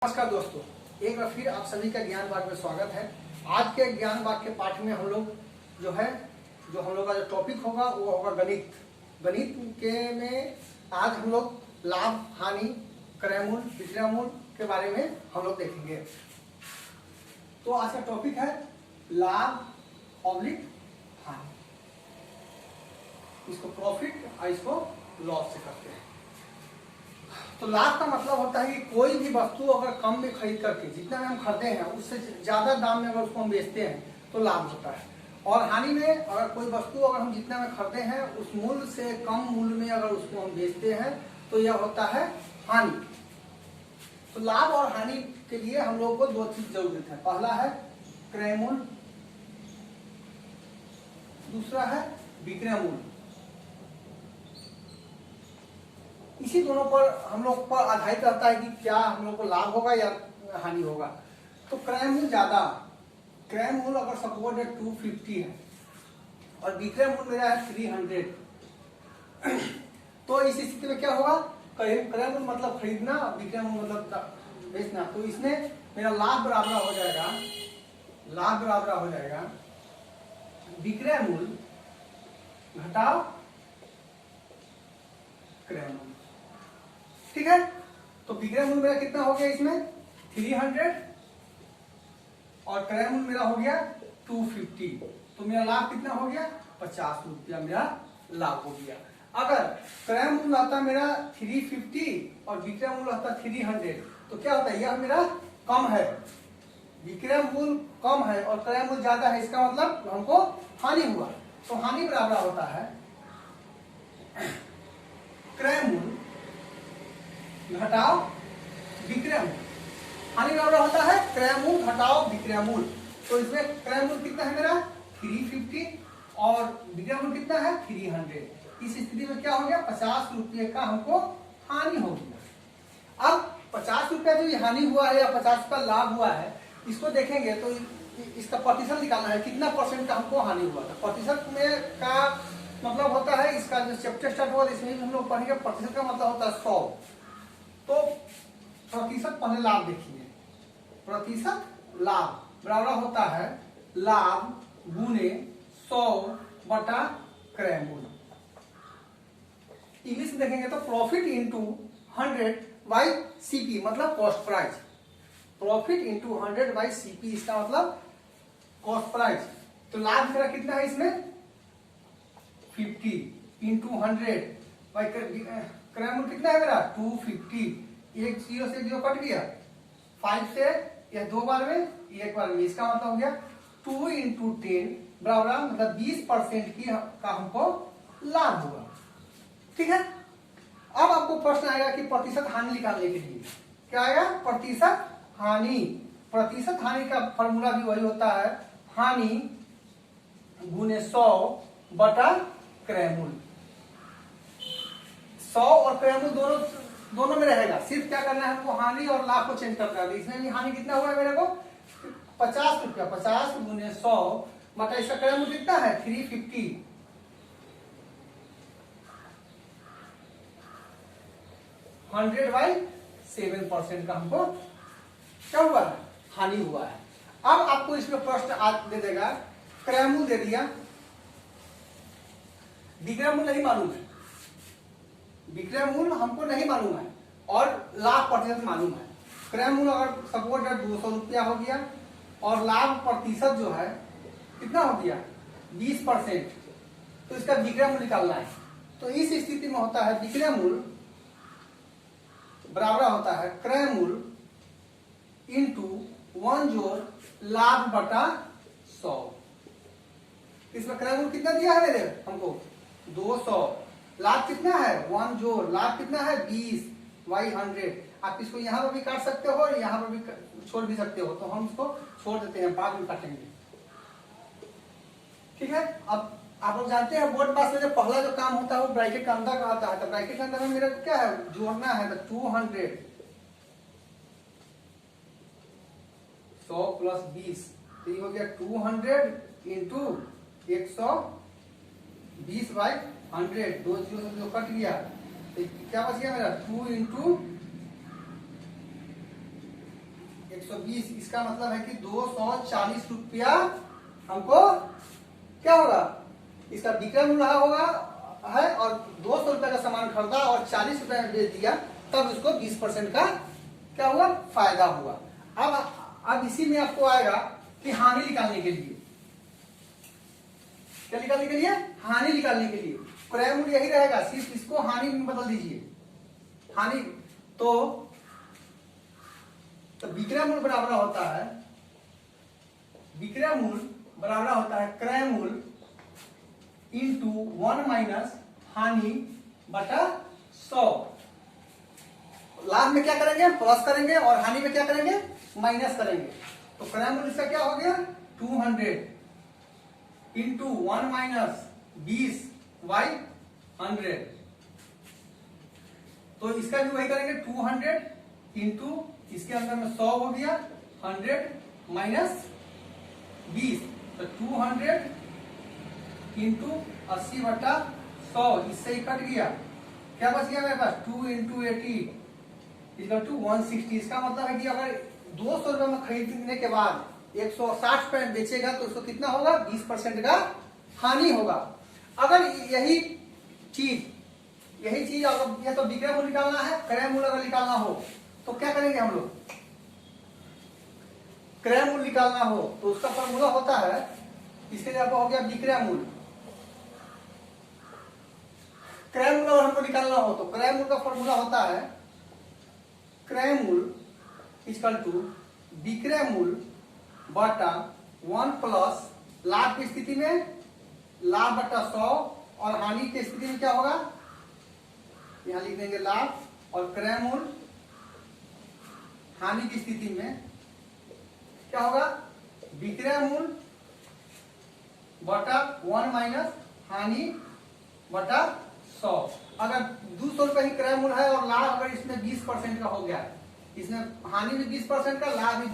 नमस्कार दोस्तों, एक बार फिर आप सभी का ज्ञान बाग में स्वागत है। आज के ज्ञान बाग के पाठ में हम लोग जो हम लोग का जो टॉपिक होगा वो होगा गणित। गणित के में आज हम लोग लाभ, हानि, क्रयमूल, विक्रयमूल के बारे में हम लोग देखेंगे। तो आज का टॉपिक है लाभ ऑब्लिक हानि। इसको प्रॉफिट और इसको लॉस से करते हैं। तो लाभ का मतलब होता है कि कोई भी वस्तु अगर कम में खरीद करके जितना में हम खरीदे हैं उससे ज्यादा दाम में अगर उसको हम बेचते हैं तो लाभ होता है। और हानि में अगर कोई वस्तु अगर हम जितना में खरीदे हैं उस मूल्य से कम मूल्य में अगर उसको हम बेचते हैं तो यह होता है हानि। तो लाभ और हानि के लिए हम लोगों को दो चीज जरूरत है। पहला है क्रयमूल, दूसरा है विक्रयमूल। इसी दोनों पर हम लोग पर आधारित रहता है कि क्या हम लोग को लाभ होगा या हानि होगा। तो क्रयमूल ज्यादा, क्रयमूल अगर सपोज 250 है और विक्रयमूल मेरा है 300, तो इस स्थिति में क्या होगा, क्रयमूल मतलब खरीदना, विक्रयमूल मतलब बेचना। तो इसमें मेरा लाभ बराबर हो जाएगा, लाभ बराबर हो जाएगा विक्रयमूल घटाओ क्रयमूल। ठीक है, तो विक्रयमूल मेरा कितना हो गया इसमें 300 और क्रयमूल मेरा हो गया 250। तो मेरा लाभ कितना हो गया 50 रुपया मेरा लाभ हो गया। अगर क्रयमूल आता मेरा 350 और विक्रयमूल आता 300 तो क्या होता है, यह मेरा कम है, विक्रयमूल कम है और क्रयमूल ज्यादा है, इसका मतलब हमको हानि हुआ। तो हानि बराबर होता है क्रयमूल घटाओ विक्रयमूल। हानि बराबर होता है क्रयमूल घटाओ विक्रयमूल। तो इसमें क्रयमूल कितना है मेरा 350 और विक्रयमूल कितना है 300। इस स्थिति में क्या हो गया 50 रुपये का हमको हानि हो गया। अब 50 रुपया जो हानि हुआ है या 50 का लाभ हुआ है, इसको देखेंगे तो इसका प्रतिशत निकालना है, कितना परसेंट का हमको हानि हुआ था। प्रतिशत में का मतलब होता है, इसका जो चैप्टर स्टार्ट हुआ इसमें भी हम लोग पढ़ेंगे। प्रतिशत का मतलब होता है 100। तो प्रतिशत पहले लाभ देखिए, प्रतिशत लाभ बराबर होता है लाभ गुने 100 बटा क्रयमूल। इंग्लिश में देखेंगे तो प्रॉफिट इंटू 100 बाई सीपी मतलब cost price. Profit into 100 by CP इसका मतलब कॉस्ट प्राइस। तो लाभ मेरा कितना है इसमें 50 इंटू 100 बाई क्रयमूल कितना है मेरा 250। एक 0 से 0 कट गया, 5 से यह 2 बार में, एक बार में, इसका मतलब हो गया 2 इंटू 10 बराबर मतलब 20% की का हमको लाभ हुआ। ठीक है, अब आपको प्रश्न आएगा कि प्रतिशत हानि निकालने के लिए क्या आएगा, प्रतिशत हानि। प्रतिशत हानि का फॉर्मूला भी वही होता है, हानि गुने 100 बटा क्रयमूल। 100 और क्रयमूल दोनों में रहेगा, सिर्फ क्या करना है हमको हानि और लाभ को चेंज करना है। इसमें भी हानि कितना हुआ है मेरे को 50 रुपया, 50 गुने 100 बटा इसका क्रयमूल कितना है 350। 100/7% का हमको क्या हुआ है, हानि हुआ है। अब आपको इसमें प्रश्न आज दे देगा, क्रयमूल दे दिया, विक्रयमूल नहीं मालूम है, विक्रयमूल हमको नहीं मालूम है और लाभ प्रतिशत मालूम है। क्रयमूल अगर सपोज 200 रुपया हो गया और लाभ प्रतिशत जो है कितना हो गया 20%, तो इसका विक्रयमूल निकालना है। तो इस स्थिति में होता है विक्रयमूल बराबर होता है क्रयमूल इंटू 1 जोड़ लाभ बटा 100। इसमें क्रयमूल कितना दिया है मेरे हमको 200, लाभ कितना है 1 जोड़ लाभ कितना है 20/100। आप इसको यहाँ पर भी काट सकते हो और यहाँ पर भी छोड़ भी सकते हो, तो हम इसको छोड़ देते हैं, बाद में काटेंगे। ठीक है, अब आप लोग जानते हैं बोर्ड पास में जो पहला जो काम होता है वो ब्रैकेट का अंदर का आता है। तो ब्रैकेट के अंदर में मेरा क्या है जोड़ना है, तो 200 100 प्लस 20, तो ये हो गया 200 इंटू 120/100। 2 0 से 2 कट गया, तो क्या बच गया मेरा 2 इंटू 120, इसका मतलब है कि 240 रुपया हमको क्या होगा, इसका विक्रय मूल्य होगा है, और 200 रुपए का सामान खरीदा और 40 रुपए में बेच दिया, तब उसको 20% का क्या हुआ, फायदा हुआ। अब इसी में आपको आएगा कि हानि निकालने के लिए, क्या निकालने के लिए, हानि निकालने के लिए क्रय मूल्य यही रहेगा, सिर्फ इसको हानि में बदल दीजिए। हानि तो विक्रय मूल्य बराबर होता है, विक्रय मूल्य बराबर होता है क्रय मूल्य इंटू 1 माइनस हानि बटा 100। लाभ में क्या करेंगे, प्लस करेंगे, और हानि में क्या करेंगे, माइनस करेंगे। तो क्रय मूल्य इसका क्या हो गया, 200 इंटू 1 माइनस 20 बाई 100। तो इसका भी वही करेंगे, 200 इंटू इसके अंदर में 100 हो गया, 100 माइनस 20, तो 200 इंटू 80 बटा 100, इससे ही कट गया, क्या बच गया मेरे पास, 2 इंटू 80 इक्वल टू 160। इसका मतलब है कि अगर 200 रुपए में खरीदने के बाद 160 रुपए में बेचेगा तो उसको कितना होगा, 20% का हानि होगा। अगर यही चीज अगर ये तो विक्रय मूल्य निकालना है, क्रय मूल्य अगर निकालना हो तो क्या करेंगे हम लोग, क्रय मूल्य निकालना हो तो उसका फॉर्मूला होता है, इसके लिए आपको हो गया विक्रय मूल्य। क्रय मूल्य अगर हमको निकालना हो तो क्रय मूल्य का फॉर्मूला होता है क्रय मूल्य इक्वल टू विक्रय मूल्य बटा 1 प्लस लाभ की स्थिति में लाभ बटा 100, और हानि की स्थिति में क्या होगा, यहां लिख देंगे लाभ, और क्रय मूल्य हानि की स्थिति में क्या होगा, विक्रय मूल्य बटा 1 माइनस हानि बटा 100। अगर 200 रुपए ही क्रय मूल्य है और लाभ अगर इसमें 20% का हो गया, इसमें हानि भी 20% का, लाभ भी